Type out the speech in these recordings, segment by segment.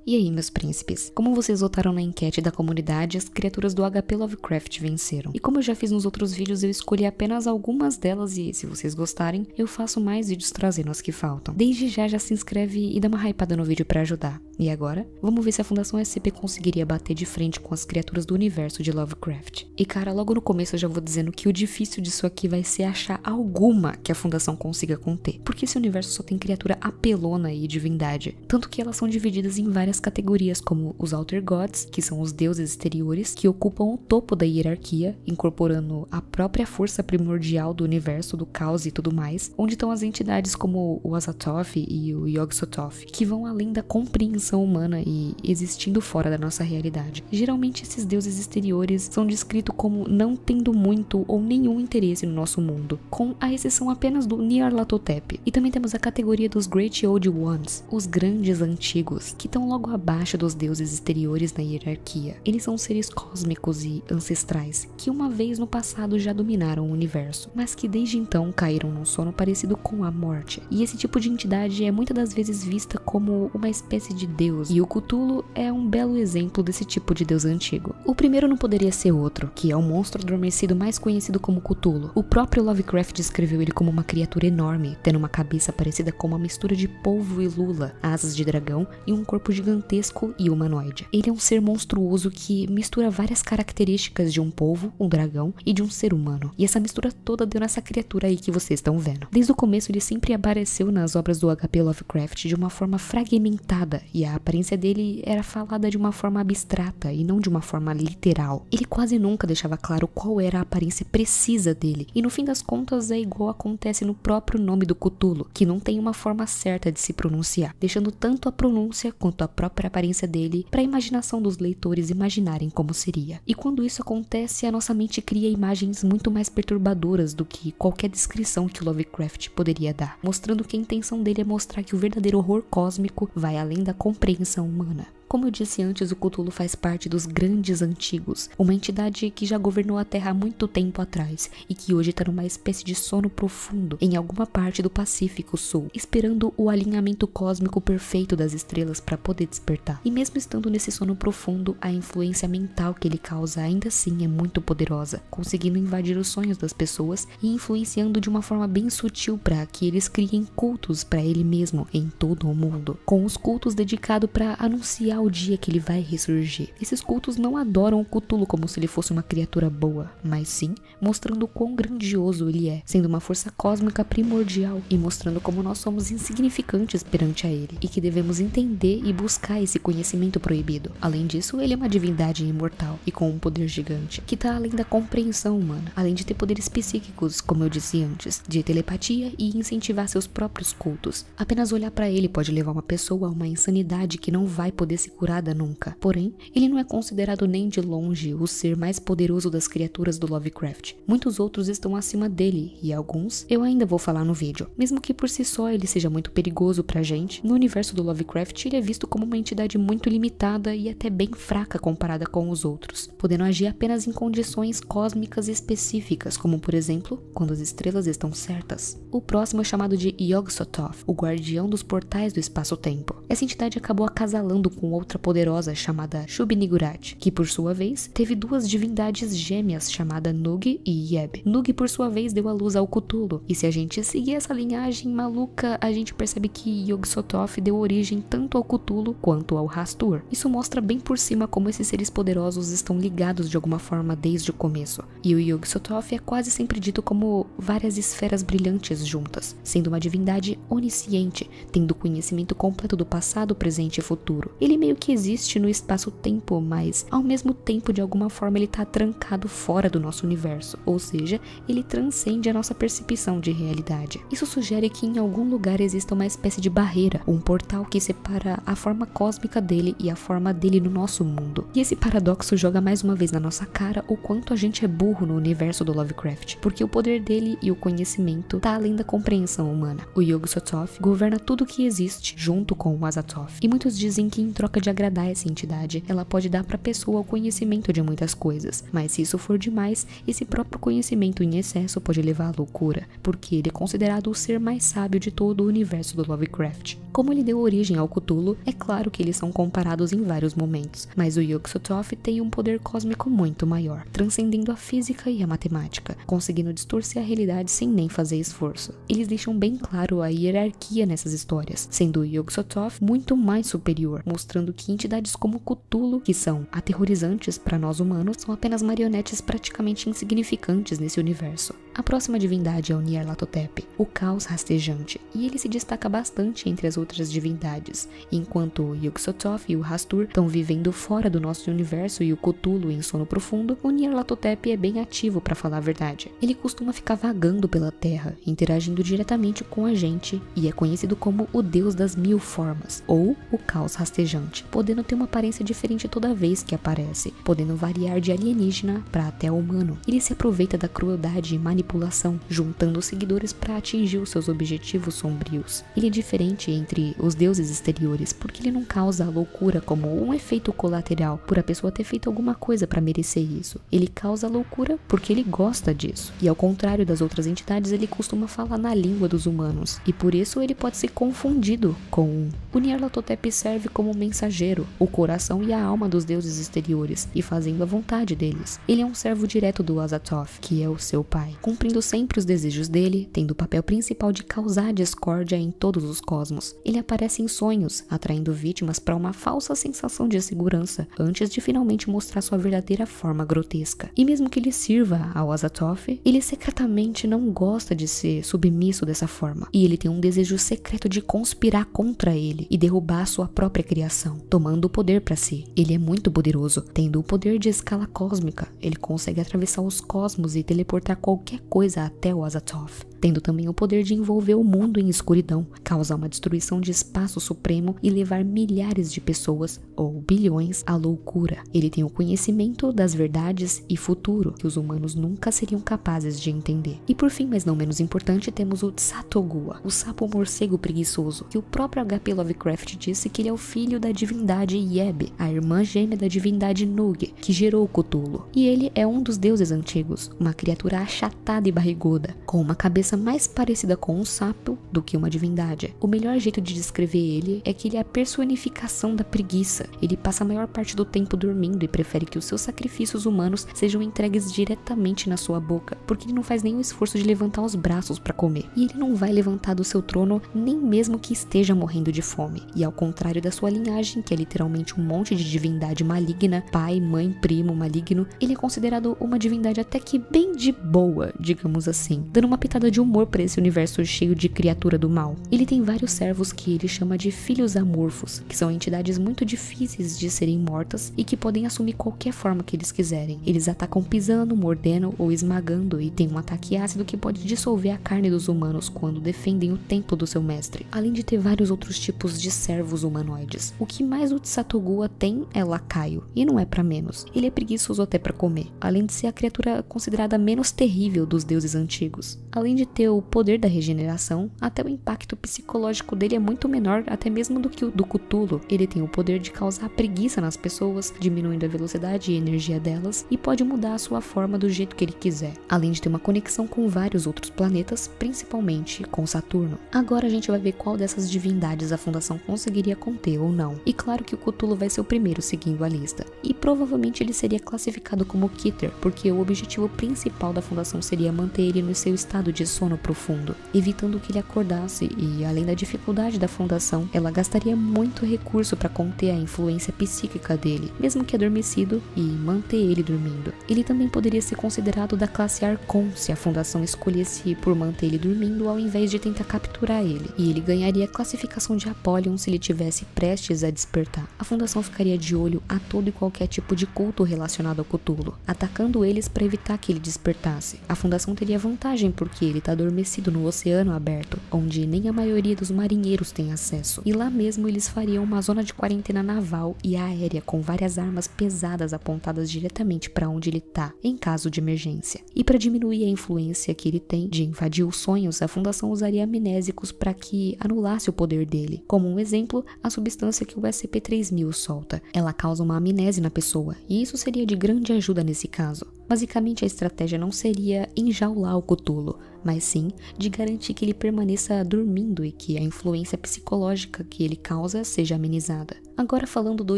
E aí, meus príncipes, como vocês votaram na enquete da comunidade, as criaturas do HP Lovecraft venceram. E como eu já fiz nos outros vídeos, eu escolhi apenas algumas delas e, se vocês gostarem, eu faço mais vídeos trazendo as que faltam. Desde já se inscreve e dá uma hypada no vídeo pra ajudar. E agora, vamos ver se a Fundação SCP conseguiria bater de frente com as criaturas do universo de Lovecraft. E cara, logo no começo eu já vou dizendo que o difícil disso aqui vai ser achar alguma que a Fundação consiga conter. Porque esse universo só tem criatura apelona e divindade. Tanto que elas são divididas em várias categorias, como os Outer Gods, que são os deuses exteriores, que ocupam o topo da hierarquia, incorporando a própria força primordial do universo, do caos e tudo mais, onde estão as entidades como o Azathoth e o Yog-Sothoth, que vão além da compreensão humana e existindo fora da nossa realidade. Geralmente esses deuses exteriores são descritos como não tendo muito ou nenhum interesse no nosso mundo, com a exceção apenas do Nyarlathotep. E também temos a categoria dos Great Old Ones, os grandes antigos, que estão logo abaixo dos deuses exteriores na hierarquia. Eles são seres cósmicos e ancestrais, que uma vez no passado já dominaram o universo, mas que desde então caíram num sono parecido com a morte. E esse tipo de entidade é muitas das vezes vista como uma espécie de deus, e o Cthulhu é um belo exemplo desse tipo de deus antigo. O primeiro não poderia ser outro, que é o monstro adormecido mais conhecido como Cthulhu. O próprio Lovecraft descreveu ele como uma criatura enorme, tendo uma cabeça parecida com uma mistura de polvo e lula, asas de dragão e um corpo gigantesco e humanoide. Ele é um ser monstruoso que mistura várias características de um polvo, um dragão e de um ser humano. E essa mistura toda deu nessa criatura aí que vocês estão vendo. Desde o começo ele sempre apareceu nas obras do HP Lovecraft de uma forma fragmentada, e a aparência dele era falada de uma forma abstrata e não de uma forma literal. Ele quase nunca deixava claro qual era a aparência precisa dele, e no fim das contas é igual acontece no próprio nome do Cthulhu, que não tem uma forma certa de se pronunciar, deixando tanto a pronúncia quanto a própria aparência dele para a imaginação dos leitores imaginarem como seria. E quando isso acontece, a nossa mente cria imagens muito mais perturbadoras do que qualquer descrição que Lovecraft poderia dar, mostrando que a intenção dele é mostrar que o verdadeiro horror cósmico vai além da compreensão humana. Como eu disse antes, o Cthulhu faz parte dos grandes antigos, uma entidade que já governou a Terra há muito tempo atrás e que hoje está numa espécie de sono profundo em alguma parte do Pacífico Sul, esperando o alinhamento cósmico perfeito das estrelas para poder despertar. E mesmo estando nesse sono profundo, a influência mental que ele causa ainda assim é muito poderosa, conseguindo invadir os sonhos das pessoas e influenciando de uma forma bem sutil para que eles criem cultos para ele mesmo em todo o mundo, com os cultos dedicados para anunciar o dia que ele vai ressurgir. Esses cultos não adoram o Cthulhu como se ele fosse uma criatura boa, mas sim mostrando o quão grandioso ele é, sendo uma força cósmica primordial e mostrando como nós somos insignificantes perante a ele e que devemos entender e buscar esse conhecimento proibido. Além disso, ele é uma divindade imortal e com um poder gigante, que está além da compreensão humana, além de ter poderes psíquicos, como eu disse antes, de telepatia e incentivar seus próprios cultos. Apenas olhar para ele pode levar uma pessoa a uma insanidade que não vai poder se curada nunca. Porém, ele não é considerado nem de longe o ser mais poderoso das criaturas do Lovecraft. Muitos outros estão acima dele, e alguns eu ainda vou falar no vídeo. Mesmo que por si só ele seja muito perigoso pra gente, no universo do Lovecraft ele é visto como uma entidade muito limitada e até bem fraca comparada com os outros, podendo agir apenas em condições cósmicas específicas, como por exemplo, quando as estrelas estão certas. O próximo é chamado de Yog-Sothoth, o guardião dos portais do espaço-tempo. Essa entidade acabou acasalando com outra poderosa chamada Shub-Niggurath, que por sua vez teve duas divindades gêmeas chamadas Nug e Yeb. Nug por sua vez deu à luz ao Cthulhu, e se a gente seguir essa linhagem maluca, a gente percebe que Yog-Sothoth deu origem tanto ao Cthulhu quanto ao Hastur. Isso mostra bem por cima como esses seres poderosos estão ligados de alguma forma desde o começo, e o Yog-Sothoth é quase sempre dito como várias esferas brilhantes juntas, sendo uma divindade onisciente, tendo conhecimento completo do passado, presente e futuro. Ele meio que existe no espaço-tempo, mas ao mesmo tempo de alguma forma ele tá trancado fora do nosso universo, ou seja, ele transcende a nossa percepção de realidade. Isso sugere que em algum lugar exista uma espécie de barreira, um portal que separa a forma cósmica dele e a forma dele no nosso mundo. E esse paradoxo joga mais uma vez na nossa cara o quanto a gente é burro no universo do Lovecraft, porque o poder dele e o conhecimento tá além da compreensão humana. O Yog-Sothoth governa tudo que existe junto com o Azathoth, e muitos dizem que em troca boca de agradar essa entidade, ela pode dar para a pessoa o conhecimento de muitas coisas, mas se isso for demais, esse próprio conhecimento em excesso pode levar à loucura, porque ele é considerado o ser mais sábio de todo o universo do Lovecraft. Como ele deu origem ao Cthulhu, é claro que eles são comparados em vários momentos, mas o Yog-Sothoth tem um poder cósmico muito maior, transcendendo a física e a matemática, conseguindo distorcer a realidade sem nem fazer esforço. Eles deixam bem claro a hierarquia nessas histórias, sendo o Yog-Sothoth muito mais superior, mostrando que entidades como Cthulhu, que são aterrorizantes para nós humanos, são apenas marionetes praticamente insignificantes nesse universo. A próxima divindade é o Nyarlathotep, o caos rastejante, e ele se destaca bastante entre as outras divindades. Enquanto o Yog-Sothoth e o Hastur estão vivendo fora do nosso universo e o Cthulhu em sono profundo, o Nyarlathotep é bem ativo, para falar a verdade. Ele costuma ficar vagando pela Terra, interagindo diretamente com a gente, e é conhecido como o Deus das Mil Formas, ou o caos rastejante, podendo ter uma aparência diferente toda vez que aparece, podendo variar de alienígena para até humano. Ele se aproveita da crueldade e manipulação, juntando os seguidores para atingir os seus objetivos sombrios. Ele é diferente entre os deuses exteriores, porque ele não causa a loucura como um efeito colateral, por a pessoa ter feito alguma coisa para merecer isso. Ele causa a loucura porque ele gosta disso. E ao contrário das outras entidades, ele costuma falar na língua dos humanos, e por isso ele pode ser confundido com o Nyarlathotep serve como mensageiro, o coração e a alma dos deuses exteriores, e fazendo a vontade deles. Ele é um servo direto do Azathoth, que é o seu pai, cumprindo sempre os desejos dele, tendo o papel principal de causar discórdia em todos os cosmos. Ele aparece em sonhos, atraindo vítimas para uma falsa sensação de segurança, antes de finalmente mostrar sua verdadeira forma grotesca. E mesmo que ele sirva ao Azathoth, ele secretamente não gosta de ser submisso dessa forma, e ele tem um desejo secreto de conspirar contra ele e derrubar sua própria criação, tomando o poder para si. Ele é muito poderoso, tendo o poder de escala cósmica. Ele consegue atravessar os cosmos e teleportar qualquer coisa até o Azathoth, tendo também o poder de envolver o mundo em escuridão, causar uma destruição de espaço supremo e levar milhares de pessoas, ou bilhões, à loucura. Ele tem o conhecimento das verdades e futuro que os humanos nunca seriam capazes de entender. E por fim, mas não menos importante, temos o Tsathoggua, o sapo morcego preguiçoso, que o próprio H.P. Lovecraft disse que ele é o filho da divindade Yeb, a irmã gêmea da divindade Nug, que gerou o Cthulhu. E ele é um dos deuses antigos, uma criatura achatada e barriguda, com uma cabeça mais parecida com um sapo do que uma divindade. O melhor jeito de descrever ele é que ele é a personificação da preguiça. Ele passa a maior parte do tempo dormindo e prefere que os seus sacrifícios humanos sejam entregues diretamente na sua boca, porque ele não faz nenhum esforço de levantar os braços para comer. E ele não vai levantar do seu trono nem mesmo que esteja morrendo de fome. E ao contrário da sua linhagem, que é literalmente um monte de divindade maligna, pai, mãe, primo maligno, ele é considerado uma divindade até que bem de boa, digamos assim, dando uma pitada de humor para esse universo cheio de criatura do mal. Ele tem vários servos que ele chama de filhos amorfos, que são entidades muito difíceis de serem mortas e que podem assumir qualquer forma que eles quiserem. Eles atacam pisando, mordendo ou esmagando, e tem um ataque ácido que pode dissolver a carne dos humanos quando defendem o templo do seu mestre, além de ter vários outros tipos de servos humanoides. O que mais o Tsathoggua tem é lacaio, e não é pra menos. Ele é preguiçoso até pra comer, além de ser a criatura considerada menos terrível dos deuses antigos. Além de ter o poder da regeneração, até o impacto psicológico dele é muito menor até mesmo do que o do Cthulhu. Ele tem o poder de causar preguiça nas pessoas, diminuindo a velocidade e energia delas, e pode mudar a sua forma do jeito que ele quiser, além de ter uma conexão com vários outros planetas, principalmente com Saturno. Agora a gente vai ver qual dessas divindades a Fundação conseguiria conter ou não. E claro que o Cthulhu vai ser o primeiro seguindo a lista, e provavelmente ele seria classificado como Keter, porque o objetivo principal da Fundação seria manter ele no seu estado de sono profundo, evitando que ele acordasse, e além da dificuldade da Fundação, ela gastaria muito recurso para conter a influência psíquica dele, mesmo que adormecido, e manter ele dormindo. Ele também poderia ser considerado da classe Archon se a Fundação escolhesse por manter ele dormindo ao invés de tentar capturar ele, e ele ganharia a classificação de Apollyon se ele tivesse prestes a despertar. A Fundação ficaria de olho a todo e qualquer tipo de culto relacionado ao Cthulhu, atacando eles para evitar que ele despertasse. A Fundação teria vantagem porque ele está adormecido no oceano aberto, onde nem a maioria dos marinheiros tem acesso, e lá mesmo eles fariam uma zona de quarentena naval e aérea com várias armas pesadas apontadas diretamente para onde ele está, em caso de emergência. E para diminuir a influência que ele tem de invadir os sonhos, a Fundação usaria amnésicos para que anulasse o poder dele. Como um exemplo, a substância que o SCP-3000 solta. Ela causa uma amnésia na pessoa, e isso seria de grande ajuda nesse caso. Basicamente, a estratégia não seria enjaular o Cthulhu, mas sim de garantir que ele permaneça dormindo e que a influência psicológica que ele causa seja amenizada. Agora falando do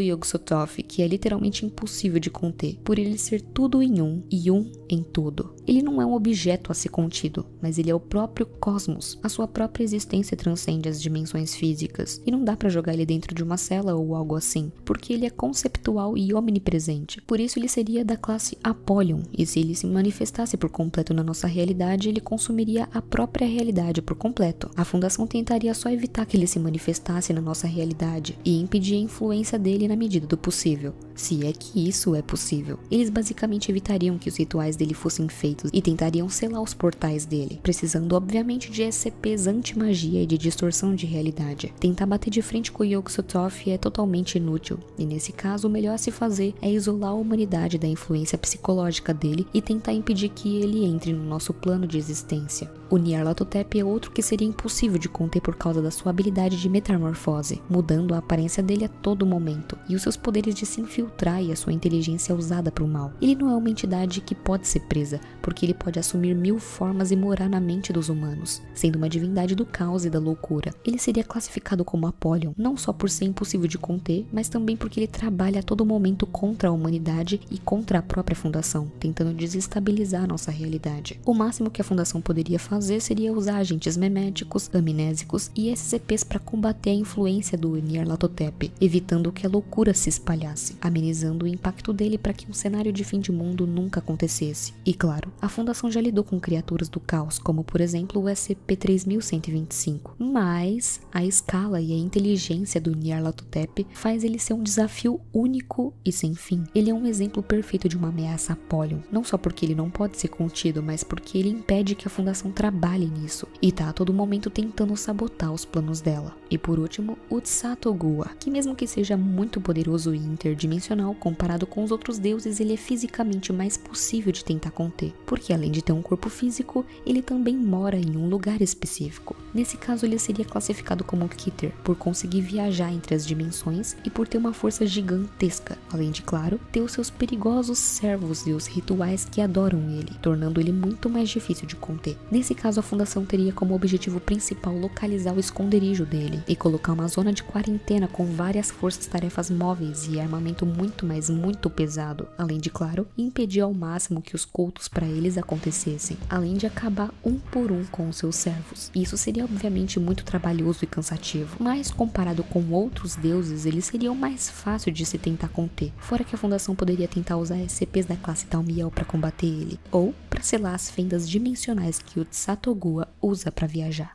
Yog-Sothoth, que é literalmente impossível de conter, por ele ser tudo em um e um em tudo. Ele não é um objeto a ser contido, mas ele é o próprio cosmos. A sua própria existência transcende as dimensões físicas, e não dá pra jogar ele dentro de uma cela ou algo assim, porque ele é conceptual e omnipresente. Por isso ele seria da classe Apollyon, e se ele se manifestasse por completo na nossa realidade, ele consumiria a própria realidade por completo. A Fundação tentaria só evitar que ele se manifestasse na nossa realidade e impedir a influência dele na medida do possível, se é que isso é possível. Eles basicamente evitariam que os rituais dele fossem feitos e tentariam selar os portais dele, precisando obviamente de SCPs anti-magia e de distorção de realidade. Tentar bater de frente com o Yog-Sothoth é totalmente inútil, e nesse caso o melhor a se fazer é isolar a humanidade da influência psicológica dele e tentar impedir que ele entre no nosso plano de existência. O Nyarlathotep é outro que seria impossível de conter por causa da sua habilidade de metamorfose, mudando a aparência dele a todo momento, e os seus poderes de se infiltrar e a sua inteligência usada para o mal. Ele não é uma entidade que pode ser presa, porque ele pode assumir 1000 formas e morar na mente dos humanos, sendo uma divindade do caos e da loucura. Ele seria classificado como Apollyon, não só por ser impossível de conter, mas também porque ele trabalha a todo momento contra a humanidade e contra a própria Fundação, tentando desestabilizar nossa realidade. O máximo que a Fundação poderia fazer seria usar agentes meméticos, amnésicos e SCPs para combater a influência do Nyarlathotep, evitando que a loucura se espalhasse, amenizando o impacto dele para que um cenário de fim de mundo nunca acontecesse. E claro, a Fundação já lidou com criaturas do caos, como por exemplo o SCP-3125, mas a escala e a inteligência do Nyarlathotep faz ele ser um desafio único e sem fim. Ele é um exemplo perfeito de uma ameaça Apollyon, não só porque ele não pode ser contido, mas porque ele impede que a Fundação trabalhe nisso, e tá a todo momento tentando sabotar os planos dela. E por último, o Tsathoggua, que mesmo que seja muito poderoso e interdimensional, comparado com os outros deuses, ele é fisicamente mais possível de tentar conter, porque além de ter um corpo físico, ele também mora em um lugar específico. Nesse caso, ele seria classificado como Keter, por conseguir viajar entre as dimensões e por ter uma força gigantesca, além de, claro, ter os seus perigosos servos e os rituais que adoram ele, tornando ele muito mais difícil de conter. Nesse caso, a Fundação teria como objetivo principal localizar o esconderijo dele e colocar uma zona de quarentena com várias forças-tarefas móveis e armamento muito, mas muito pesado, além de, claro, impedir ao máximo que os cultos para eles acontecessem, além de acabar um por um com os seus servos. Isso seria obviamente muito trabalhoso e cansativo, mas comparado com outros deuses, ele seria o mais fácil de se tentar conter, fora que a Fundação poderia tentar usar SCPs da classe Thaumiel para combater ele, ou para selar as fendas dimensionais que o Tsathoggua usa para viajar.